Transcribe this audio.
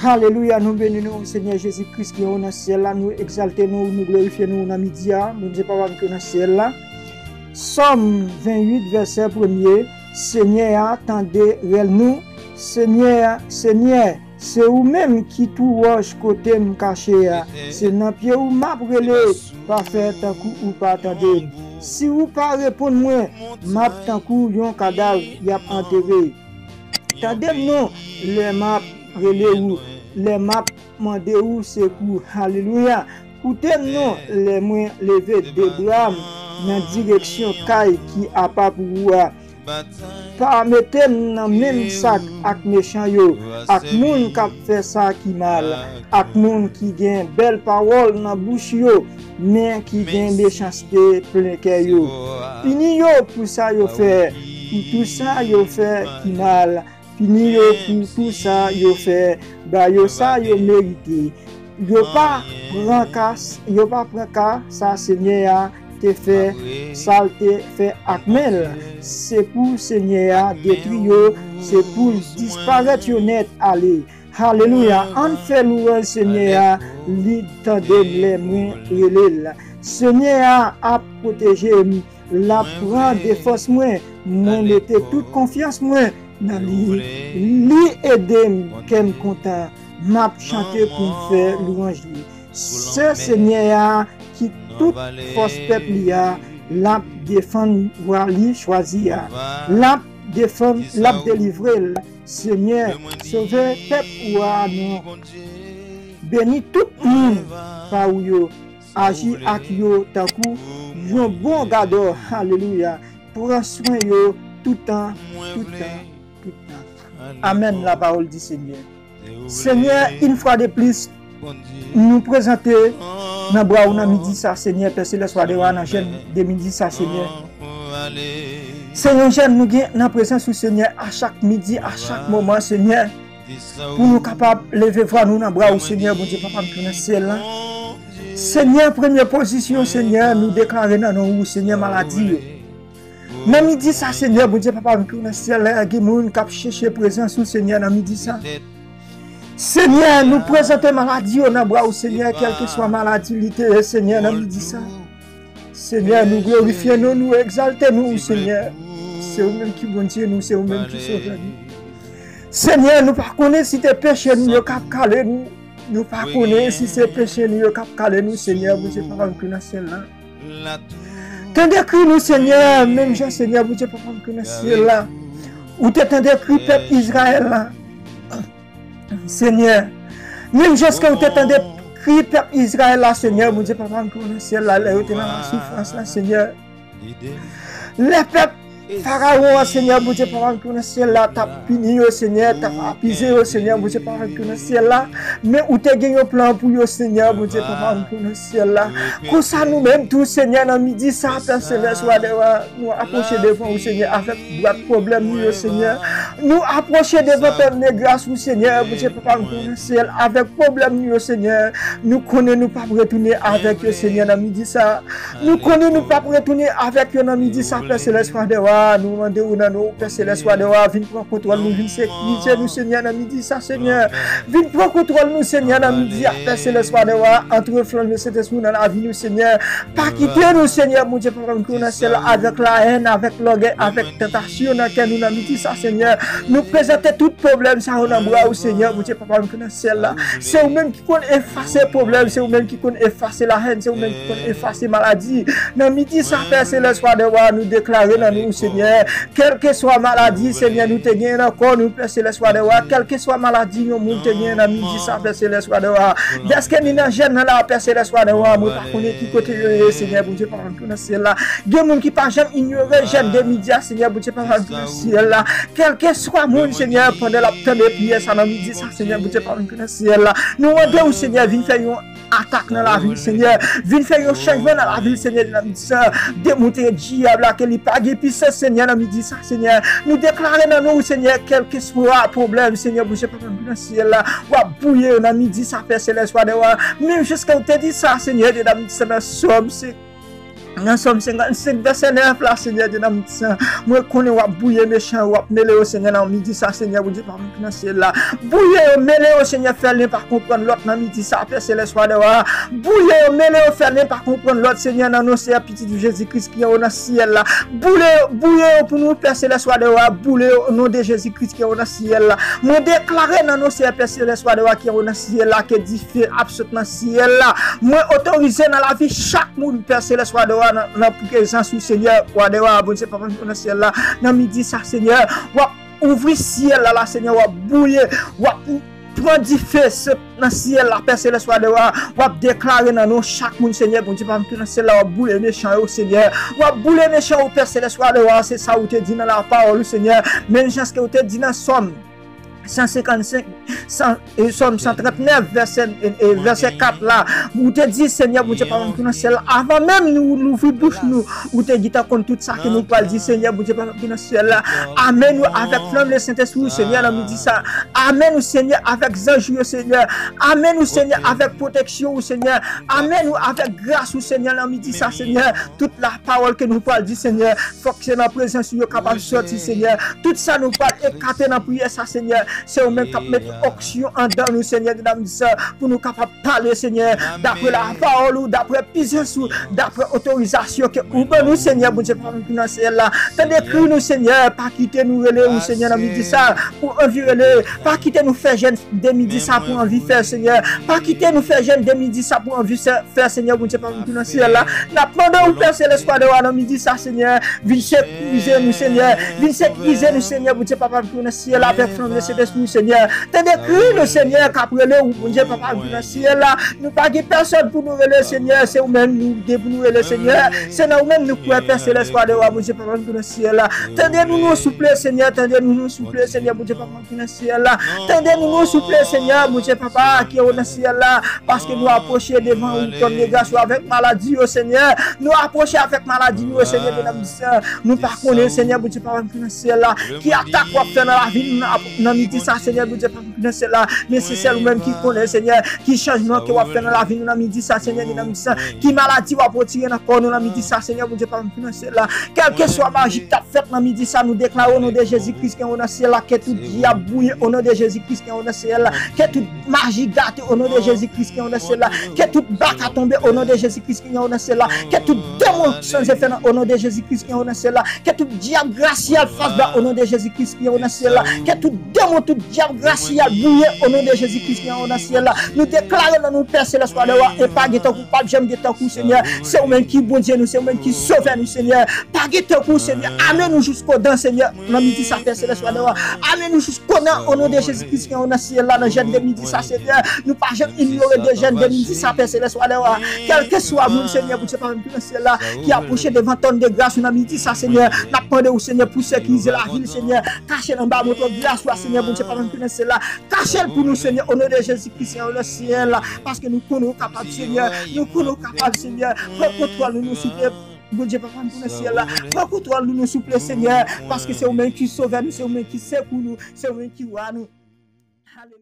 Alléluia, nous bénissons Seigneur Jésus-Christ qui est dans le ciel là, nous exaltons, nous glorifions nous dans midi, nous ne pas que dans le ciel là. Somme 28, verset 1er, Seigneur, attendez nous, Seigneur, c'est vous-même qui tout roche côté me caché, c'est dans pied ou m'a brûlé, pas faire tant coup ou pas attendre. Si vous pas répondre moi, m'a tant coup yon cadavre y a enterré. Attendez non, les m'a relé ou les maps mandé ou secours. Alléluia. Écoutez non les moins lever de bras dans direction caille qui a pas pour vous. Pas mettre dans même sac avec méchant yo, avec moun qui fait ça qui mal, avec moun qui gagne belle parole dans bouche yo, mais qui gagne méchanceté plein cœur yo. Fini yo pour ça yo fait, pour tout ça yo fait qui mal. Fini yo pour tout ça yo fait, bah yo ça yo mérité. Yo pas prend cas, ça Seigneur te fait, ça te fait akmel. C'est pour Seigneur détruire yo, c'est pour disparaître yo net aller. Alléluia, on fait louange Seigneur, li tande les moins relève. Seigneur a protégé, la prend des forces moins, mettez toute confiance moins. Li aidem kem content m'a chanter pour faire louange lui. Ce Seigneur qui toute force peuple a l'a défendre voir lui choisir l'a défendre l'a délivrer Seigneur sauver peuple ou non béni tout monde par où yo agir ak yo tant coup un bon gardeur. Alléluia, prends soin yo tout temps. Amen, la parole du Seigneur. Seigneur, une fois de plus, nous présenter dans bras ou dans midi ça, Seigneur, Père le soir de la chaîne de midi ça, Seigneur. Seigneur, j'aime nous gagner dans présence du Seigneur à chaque midi, à chaque moment, Seigneur, pour nous capables de lever voir nous dans bras au Seigneur, mon Dieu, papa, nous dans ciel là. Seigneur, première position, Seigneur, nous déclarer dans nous, Seigneur, maladie. Dans midi ça, Seigneur, bon Dieu, papa, nous dans le ciel, il y a des gens qui cherchent présence au Seigneur dans midi ça. Seigneur, nous présentons maladie au bras au Seigneur, quelle que soit maladie, Seigneur, dans midi ça. Seigneur, nous glorifions nous, nous exaltons nous, Seigneur. C'est vous-même qui bon Dieu nous, c'est vous-même qui sauve nous. Seigneur, nous ne connaissons pas si tes péchés nous cap calé nous. Nous ne connaissons pas si c'est péché nous cap calé nous, Seigneur, bon Dieu, papa, nous dans le ciel là. Tendez cri nous Seigneur, même Jean Seigneur, vous Dieu papa que dans le ciel là. Ou t'entendez cri peuple Israël là. Seigneur, même jusqu'à vous t'entendez cri peuple Israël là, Seigneur, vous Dieu papa que dans le ciel là, là, dans la souffrance là, Seigneur. Les peuples Pharaon, Seigneur, vous Dieu papa que dans le ciel là, t'as puni au Seigneur, t'as appisé au Seigneur, vous Dieu papa que dans le ciel là. Mais où t'es gagné un plan pour le Seigneur, vous Dieu papa que dans le ciel là. Comme ça nous-mêmes tous, Seigneur, dans midi, ça, Père Céleste, nous approcher devant vous, Seigneur, avec beaucoup problème, nous, Seigneur. Nous approcher devant Père de grâce, vous, Seigneur, vous Dieu papa que dans le ciel, avec problème, nous, Seigneur. Nous connaissons, nous pas retourner avec le Seigneur dans midi, ça. Nous connaissons, nous pas retourner avec le dans midi, ça, Père Céleste, nous demandons dans nous, Père Céleste, viens prendre contrôle, nous viens sécuriser nous, Seigneur, dans midi, ça, Seigneur. Viens prendre contrôle, nous, Seigneur, dans midi, Père Céleste, entre flancs de cet esprit dans la vie, nous, Seigneur. Pas quitter nous, Seigneur, mon Dieu, avec la haine, avec l'orgueil, avec tentation, dans laquelle nous, dans midi, ça, Seigneur. Nous présenter tout problème, ça, on a bras au Seigneur, mon Dieu, papa, nous, là. C'est vous-même qui connaît effacer le problème, c'est vous-même qui connaît effacer la haine, c'est vous-même qui connaît effacer la maladie. Dans midi, ça, Père Céleste, nous déclarer dans nous, Seigneur, quelle que soit maladie, Seigneur, nous te gagnons encore, nous, Père Céleste, quelle que soit maladie, nous te gagnons dans midi, ça, Père Céleste, est-ce que nous, dans jeune, là, Père Céleste, moi, par contre, qui côté, Seigneur, bon Dieu, par exemple, dans ciel là, des gens qui pas jamais ignorer, jeune des médias, Seigneur, bon Dieu, par exemple, dans ciel là, quel que soit mon Seigneur, pendant la temps de prière, ça, dans midi, ça, Seigneur, bon Dieu, par exemple, dans ciel là, nous, demandons, Seigneur, viens faire une attaque dans la ville, Seigneur, viens faire un changement dans la ville, Seigneur, dans midi, ça, démonter le diable, qu'il n'y a pas de puissance, Seigneur, dans midi, ça, Seigneur, nous déclarons dans nous, Seigneur, quel que soit le problème, Seigneur, bon Dieu, par exemple, dans ciel là, ou à bouiller dans midi, ça, Père Céleste, même jusqu'à où tu dis ça, Seigneur, de la midi, ça, dans Somme, Dans Somme 55, verset 9, là, Seigneur, Dieu, moi, connais, ou bouiller méchant, ou mêler au Seigneur, dans midi, ça, Seigneur, vous dites, par mon ciel, là. Bouiller, mêler au Seigneur, faire les par comprendre l'autre, dans midi, ça, Père Céleste, de voir. Bouiller, mêler au faire les par comprendre l'autre, Seigneur, dans nos ciels, petit de Jésus-Christ, qui est au ciel, là. Bouiller, pour nous, Père Céleste, de voir. Bouiller, au nom de Jésus-Christ, qui est au ciel, là. Moi, déclarer dans nos ciels, Père Céleste, de voir, qui est au ciel, là, qui est diffé, absolument ciel, là. Moi, autorisé dans la vie, chaque monde, Père Céleste, de voir, dans présence du Seigneur, ou de voir, bon Dieu, papa, dans le ciel là, dans midi, ça, Seigneur, ou ouvrir ciel là, Seigneur, ou bouiller, ou prendre du feu dans le ciel là, Père Céleste, de voir, ou déclarer dans nous, chaque monde, Seigneur, bon Dieu, papa, dans le ciel là, ou bouiller méchant, au Seigneur, ou bouiller méchant, au Père Céleste, de voir, c'est ça, où tu dis dans la parole, Seigneur, même chose que tu dis dans Somme 155, Somme 139, verset 4 là, où te dit, Seigneur, vous te parlez dans le ciel, avant même nous ouvrir bouche nous, où te dit contre tout ça que nous parlons, dit, Seigneur, vous te parlez dans le ciel là, amen nous avec flamme le Saint-Esprit, Seigneur, nous dit ça, amen nous, Seigneur, avec ange, Seigneur, amen nous, Seigneur, avec protection, Seigneur, amen nous, avec grâce, Seigneur, nous dit ça, Seigneur, toute la parole que nous parlons, dit, Seigneur, faut que c'est dans la présence, nous capable de sortir, Seigneur, tout ça nous parle, écarter dans la prière, ça, Seigneur. C'est au-même qui mettre option en dans nous, Seigneur, pour nous capables de parler, Seigneur, d'après la parole ou d'après puissance ou d'après autorisation que nous, Seigneur, bon Dieu, dans le ciel là. Tandis que nous, Seigneur, pas quitter nous relais ou Seigneur, dans midi ça, pour envie relais, pas quitter nous faire jeune de midi ça pour envie faire, Seigneur, pas quitter nous faire jeune de midi ça pour envie faire, Seigneur, bon Dieu, dans le ciel là. Nous demandons au Père Céleste de dans midi ça, Seigneur, viens sécuriser nous, Seigneur, viens sécuriser nous, Seigneur, bon Dieu, papa, dans le ciel là, avec flamme de Saint-Esprit, Seigneur, t'es décrit le Seigneur qu'après où bon Dieu papa dans le ciel là, nous pas personne pour nous relayer, Seigneur, c'est nous-mêmes nous pour nous relayer, Seigneur, c'est nous-mêmes nous pour Père Céleste de bon Dieu papa dans le ciel là, tendez-nous nous souple, Seigneur, tendez-nous nous souple, Seigneur, bon Dieu papa dans le ciel là, tendez-nous nous souple, Seigneur, bon Dieu papa qui est dans le ciel là, parce que nous approcher devant ton dégâts avec maladie, au Seigneur, nous approcher avec maladie, au Seigneur, nous par contre, Seigneur, bon Dieu papa dans le ciel là, qui attaque quoi faire dans la vie, dans midi ça, Seigneur, bon Dieu papa dans le ciel là, mais c'est celle-même qui connaît, Seigneur, qui changement que va faire dans la vie, dans midi ça, Seigneur, qui maladie va retirer dans corps, dans midi ça, Seigneur, bon Dieu papa dans le ciel là, quel que soit magie que tu as fait dans midi ça, nous déclarons au nom de Jésus-Christ qui est dans le ciel là, que tout diable bouille au nom de Jésus-Christ qui est dans le ciel là, que toute magie gâte au nom de Jésus-Christ qui est dans le ciel là, que toute bac a tombé au nom de Jésus-Christ qui est dans le ciel là, que tout démon sans effet au nom de Jésus-Christ qui est dans le ciel là, que tout diable gracial fasse bas au nom de Jésus-Christ qui est dans le ciel là, que tout démon, tout diable gracial bouille au nom de Jésus-Christ qui est dans le ciel là, nous déclarons dans nos Père Céleste et pas guettant coupable, j'aime guettant coup, Seigneur, c'est au même qui bon Dieu nous, c'est au même qui sauve nous, Seigneur, pas guettant coup, Seigneur, amène-nous jusqu'au dans, Seigneur, dans midi ça, Père Céleste, amène-nous jusqu'au dans, au nom de Jésus-Christ qui est dans le ciel là, dans le jeune de midi ça, Seigneur, nous pas jamais ignorer de jeune de midi ça, Père Céleste, quel que soit mon Seigneur, pour ce pas dans le ciel là, qui a approché devant ton de grâce dans midi ça, Seigneur, n'a demandé au Seigneur pour sécuriser la ville, Seigneur, cacher en bas votre grâce, Seigneur, pour ce pas dans le ciel là, cacher pour nous, Seigneur, au nom de Jésus-Christ dans le ciel là, parce que nous connaissons capables, Seigneur, nous connaissons capables, Seigneur, recontrôle nous, s'il te plaît. Bon Dieu, papa, pour le ciel là, recontrôle nous, s'il te plaît, Seigneur, parce que c'est au même qui sauve nous, c'est au même qui sait pour nous, c'est au même qui voit nous. Alléluia.